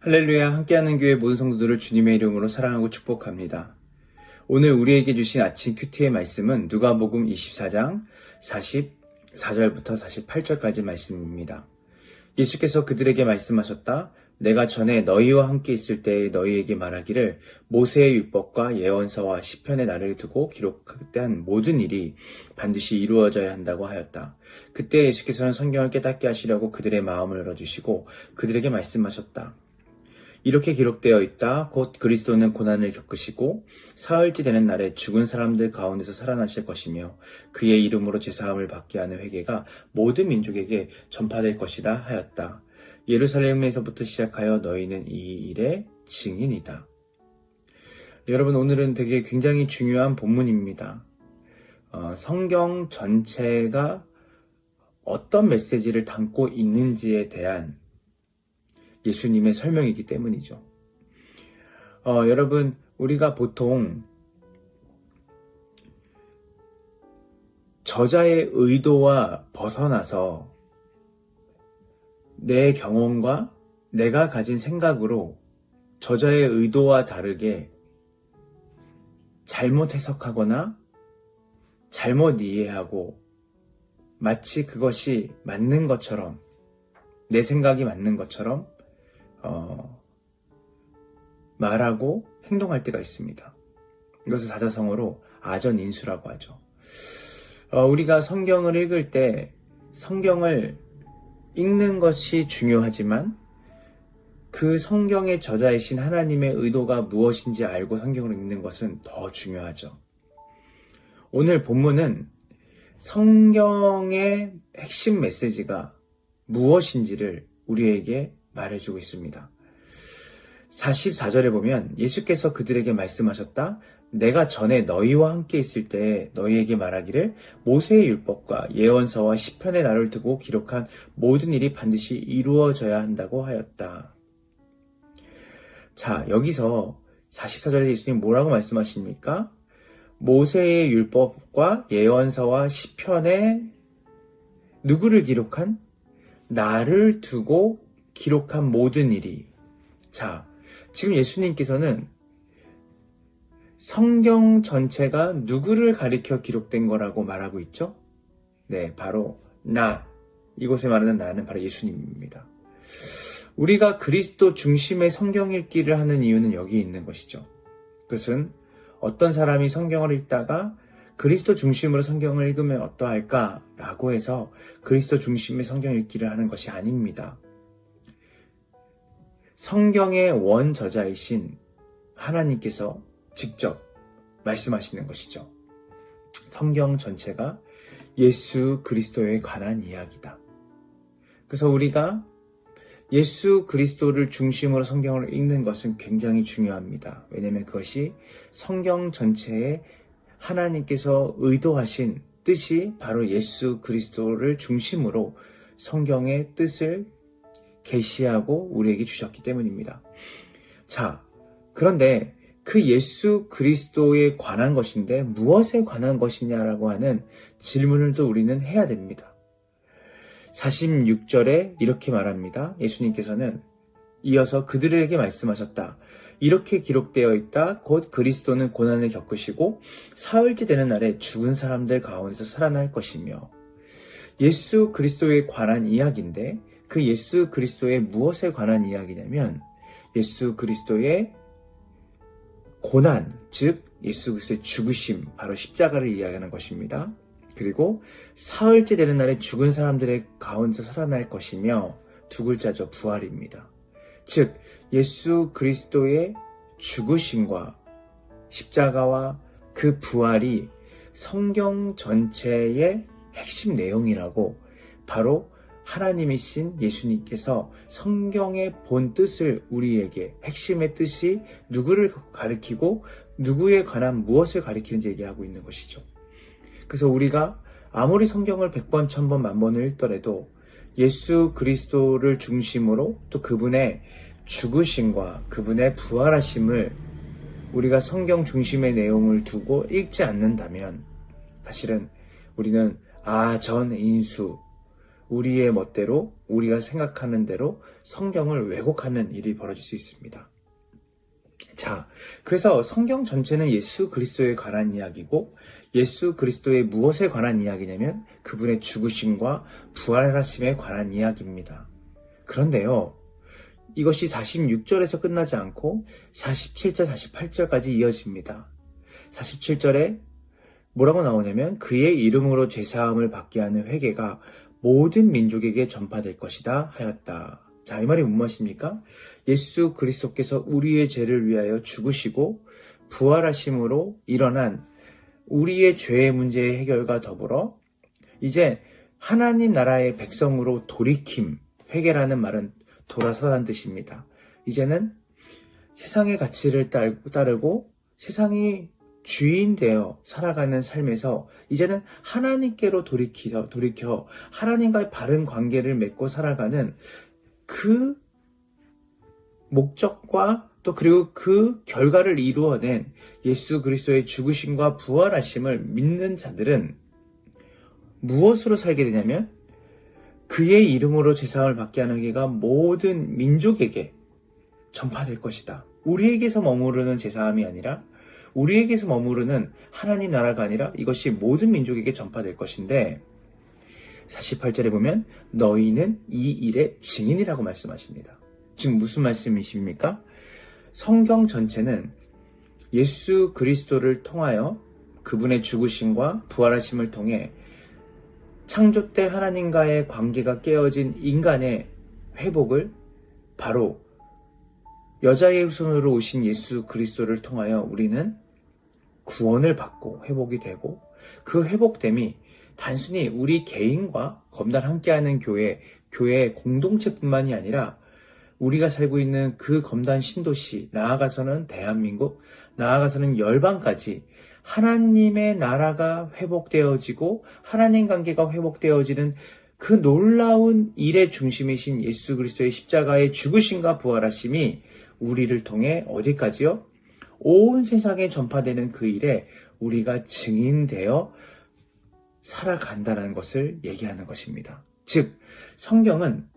할렐루야, 함께하는 교회 모든 성도들을 주님의 이름으로 사랑하고 축복합니다. 오늘 우리에게 주신 아침 큐티의 말씀은 누가복음 24장 44절부터 48절까지 말씀입니다. 예수께서 그들에게 말씀하셨다. 내가 전에 너희와 함께 있을 때에 너희에게 말하기를 모세의 율법과 예언서와 시편에 나를 두고 기록된 모든 일이 반드시 이루어져야 한다고 하였다. 그때 예수께서는 성경을 깨닫게 하시려고 그들의 마음을 열어주시고 그들에게 말씀하셨다. 이렇게 기록되어 있다. 곧 그리스도는 고난을 겪으시고 사흘째 되는 날에 죽은 사람들 가운데서 살아나실 것이며 그의 이름으로 제사함을 받게 하는 회개가 모든 민족에게 전파될 것이다 하였다. 예루살렘에서부터 시작하여 너희는 이 일의 증인이다. 여러분, 오늘은 되게 굉장히 중요한 본문입니다. 성경 전체가 어떤 메시지를 담고 있는지에 대한 예수님의 설명이기 때문이죠. 여러분, 우리가 보통 저자의 의도와 벗어나서 내 경험과 내가 가진 생각으로 저자의 의도와 다르게 잘못 해석하거나 잘못 이해하고 마치 그것이 맞는 것처럼, 내 생각이 맞는 것처럼 말하고 행동할 때가 있습니다. 이것을 사자성어로 아전인수라고 하죠. 우리가 성경을 읽을 때 성경을 읽는 것이 중요하지만 그 성경의 저자이신 하나님의 의도가 무엇인지 알고 성경을 읽는 것은 더 중요하죠. 오늘 본문은 성경의 핵심 메시지가 무엇인지를 우리에게 말해주고 있습니다. 44절에 보면 예수께서 그들에게 말씀하셨다. 내가 전에 너희와 함께 있을 때 너희에게 말하기를 모세의 율법과 예언서와 시편에 나를 두고 기록한 모든 일이 반드시 이루어져야 한다고 하였다. 자, 여기서 44절에 예수님 뭐라고 말씀하십니까? 모세의 율법과 예언서와 시편에 누구를 기록한? 나를 두고 기록한 모든 일이. 자, 지금 예수님께서는 성경 전체가 누구를 가리켜 기록된 거라고 말하고 있죠? 네, 바로 나. 이곳에 말하는 나는 바로 예수님입니다. 우리가 그리스도 중심의 성경 읽기를 하는 이유는 여기 있는 것이죠. 그것은 어떤 사람이 성경을 읽다가 그리스도 중심으로 성경을 읽으면 어떠할까라고 해서 그리스도 중심의 성경 읽기를 하는 것이 아닙니다. 성경의 원저자이신 하나님께서 직접 말씀하시는 것이죠. 성경 전체가 예수 그리스도에 관한 이야기다. 그래서 우리가 예수 그리스도를 중심으로 성경을 읽는 것은 굉장히 중요합니다. 왜냐하면 그것이 성경 전체에 하나님께서 의도하신 뜻이 바로 예수 그리스도를 중심으로 성경의 뜻을 계시하고 우리에게 주셨기 때문입니다. 자, 그런데 그 예수 그리스도에 관한 것인데 무엇에 관한 것이냐라고 하는 질문을 또 우리는 해야 됩니다. 46절에 이렇게 말합니다. 예수님께서는 이어서 그들에게 말씀하셨다. 이렇게 기록되어 있다. 곧 그리스도는 고난을 겪으시고 사흘째 되는 날에 죽은 사람들 가운데서 살아날 것이며. 예수 그리스도에 관한 이야기인데 그 예수 그리스도의 무엇에 관한 이야기냐면 예수 그리스도의 고난, 즉 예수 그리스도의 죽으심, 바로 십자가를 이야기하는 것입니다. 그리고 사흘째 되는 날에 죽은 사람들의 가운데서 살아날 것이며 두 글자죠. 부활입니다. 즉 예수 그리스도의 죽으심과 십자가와 그 부활이 성경 전체의 핵심 내용이라고 바로 하나님이신 예수님께서 성경의 본 뜻을 우리에게 핵심의 뜻이 누구를 가리키고 누구에 관한 무엇을 가리키는지 얘기하고 있는 것이죠. 그래서 우리가 아무리 성경을 100번, 1000번, 10,000번을 읽더라도 예수 그리스도를 중심으로 또 그분의 죽으심과 그분의 부활하심을 우리가 성경 중심의 내용을 두고 읽지 않는다면 사실은 우리는 아전인수, 우리의 멋대로, 우리가 생각하는 대로 성경을 왜곡하는 일이 벌어질 수 있습니다. 자, 그래서 성경 전체는 예수 그리스도에 관한 이야기고, 예수 그리스도의 무엇에 관한 이야기냐면 그분의 죽으심과 부활하심에 관한 이야기입니다. 그런데요, 이것이 46절에서 끝나지 않고 47절, 48절까지 이어집니다. 47절에 뭐라고 나오냐면 그의 이름으로 죄사함을 받게 하는 회개가 모든 민족에게 전파될 것이다 하였다. 자, 이 말이 무엇입니까? 예수 그리스도께서 우리의 죄를 위하여 죽으시고 부활하심으로 일어난 우리의 죄의 문제의 해결과 더불어 이제 하나님 나라의 백성으로 돌이킴, 회개라는 말은 돌아서란 뜻입니다. 이제는 세상의 가치를 따르고 세상이 주인 되어 살아가는 삶에서 이제는 하나님께로 돌이켜 하나님과의 바른 관계를 맺고 살아가는 그 목적과 또 그리고 그 결과를 이루어낸 예수 그리스도의 죽으심과 부활하심을 믿는 자들은 무엇으로 살게 되냐면 그의 이름으로 제사함을 받게 하는 회개가 모든 민족에게 전파될 것이다. 우리에게서 머무르는 제사함이 아니라 우리에게서 머무르는 하나님 나라가 아니라 이것이 모든 민족에게 전파될 것인데 48절에 보면 너희는 이 일의 증인이라고 말씀하십니다. 지금 무슨 말씀이십니까? 성경 전체는 예수 그리스도를 통하여 그분의 죽으심과 부활하심을 통해 창조 때 하나님과의 관계가 깨어진 인간의 회복을 바로 여자의 후손으로 오신 예수 그리스도를 통하여 우리는 구원을 받고 회복이 되고 그 회복됨이 단순히 우리 개인과 검단 함께하는 교회 공동체뿐만이 아니라 우리가 살고 있는 그 검단 신도시, 나아가서는 대한민국, 나아가서는 열방까지 하나님의 나라가 회복되어지고 하나님 관계가 회복되어지는 그 놀라운 일의 중심이신 예수 그리스도의 십자가의 죽으심과 부활하심이 우리를 통해 어디까지요? 온 세상에 전파되는 그 일에 우리가 증인되어 살아간다는 것을 얘기하는 것입니다. 즉, 성경은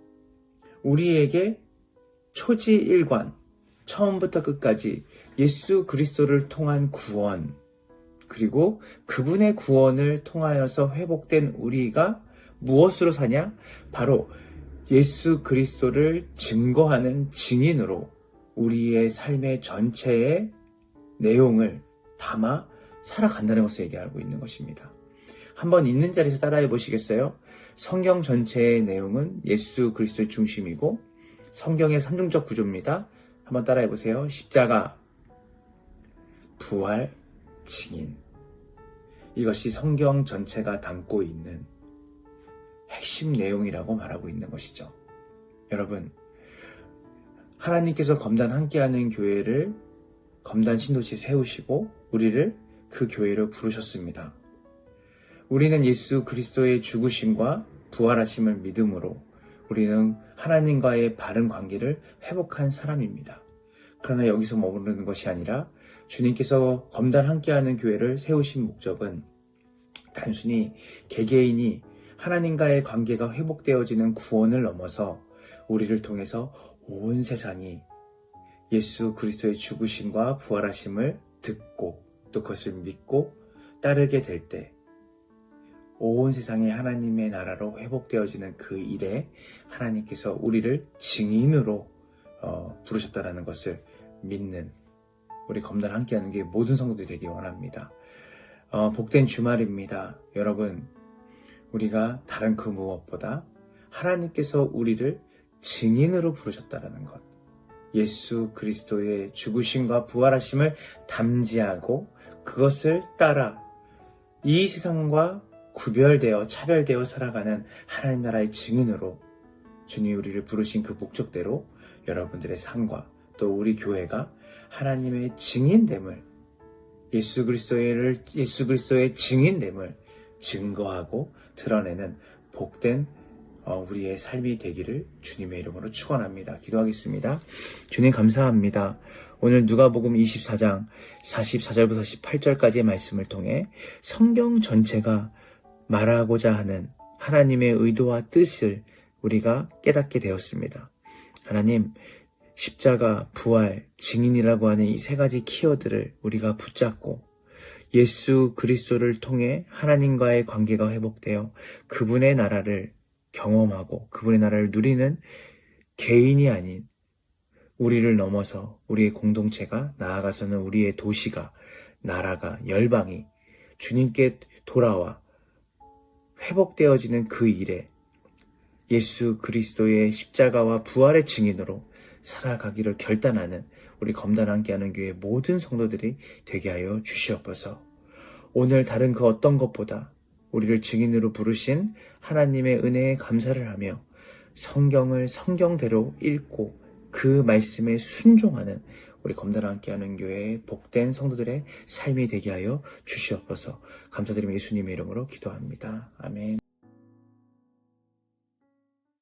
우리에게 초지일관, 처음부터 끝까지 예수 그리스도를 통한 구원, 그리고 그분의 구원을 통하여서 회복된 우리가 무엇으로 사냐? 바로 예수 그리스도를 증거하는 증인으로 우리의 삶의 전체의 내용을 담아 살아간다는 것을 얘기하고 있는 것입니다. 한번 있는 자리에서 따라해 보시겠어요? 성경 전체의 내용은 예수 그리스도의 중심이고 성경의 삼중적 구조입니다. 한번 따라해 보세요. 십자가, 부활, 증인. 이것이 성경 전체가 담고 있는 핵심 내용이라고 말하고 있는 것이죠. 여러분, 하나님께서 검단 함께하는 교회를 검단 신도시 세우시고 우리를 그 교회로 부르셨습니다. 우리는 예수 그리스도의 죽으심과 부활하심을 믿음으로 우리는 하나님과의 바른 관계를 회복한 사람입니다. 그러나 여기서 머무르는 것이 아니라 주님께서 검단 함께하는 교회를 세우신 목적은 단순히 개개인이 하나님과의 관계가 회복되어지는 구원을 넘어서 우리를 통해서 온 세상이 예수 그리스도의 죽으심과 부활하심을 듣고 또 그것을 믿고 따르게 될 때 온 세상이 하나님의 나라로 회복되어지는 그 일에 하나님께서 우리를 증인으로 부르셨다라는 것을 믿는 우리 검단 함께하는 게 모든 성도들이 되기 원합니다. 복된 주말입니다. 여러분, 우리가 다른 그 무엇보다 하나님께서 우리를 증인으로 부르셨다라는 것, 예수 그리스도의 죽으심과 부활하심을 담지하고 그것을 따라 이 세상과 구별되어 차별되어 살아가는 하나님 나라의 증인으로 주님이 우리를 부르신 그 목적대로 여러분들의 삶과 또 우리 교회가 하나님의 증인됨을 예수 그리스도의 증인됨을 증거하고 드러내는 복된 우리의 삶이 되기를 주님의 이름으로 축원합니다. 기도하겠습니다. 주님 감사합니다. 오늘 누가복음 24장 44절부터 48절까지의 말씀을 통해 성경 전체가 말하고자 하는 하나님의 의도와 뜻을 우리가 깨닫게 되었습니다. 하나님, 십자가, 부활, 증인이라고 하는 이 세 가지 키워드를 우리가 붙잡고 예수 그리스도를 통해 하나님과의 관계가 회복되어 그분의 나라를 경험하고 그분의 나라를 누리는 개인이 아닌 우리를 넘어서 우리의 공동체가, 나아가서는 우리의 도시가, 나라가, 열방이 주님께 돌아와 회복되어지는 그 일에 예수 그리스도의 십자가와 부활의 증인으로 살아가기를 결단하는 우리 검단 함께하는 교회 모든 성도들이 되게 하여 주시옵소서. 오늘 다른 그 어떤 것보다 우리를 증인으로 부르신 하나님의 은혜에 감사를 하며 성경을 성경대로 읽고 그 말씀에 순종하는 우리 검단 함께하는 교회의 복된 성도들의 삶이 되게 하여 주시옵소서. 감사드리며 예수님의 이름으로 기도합니다. 아멘.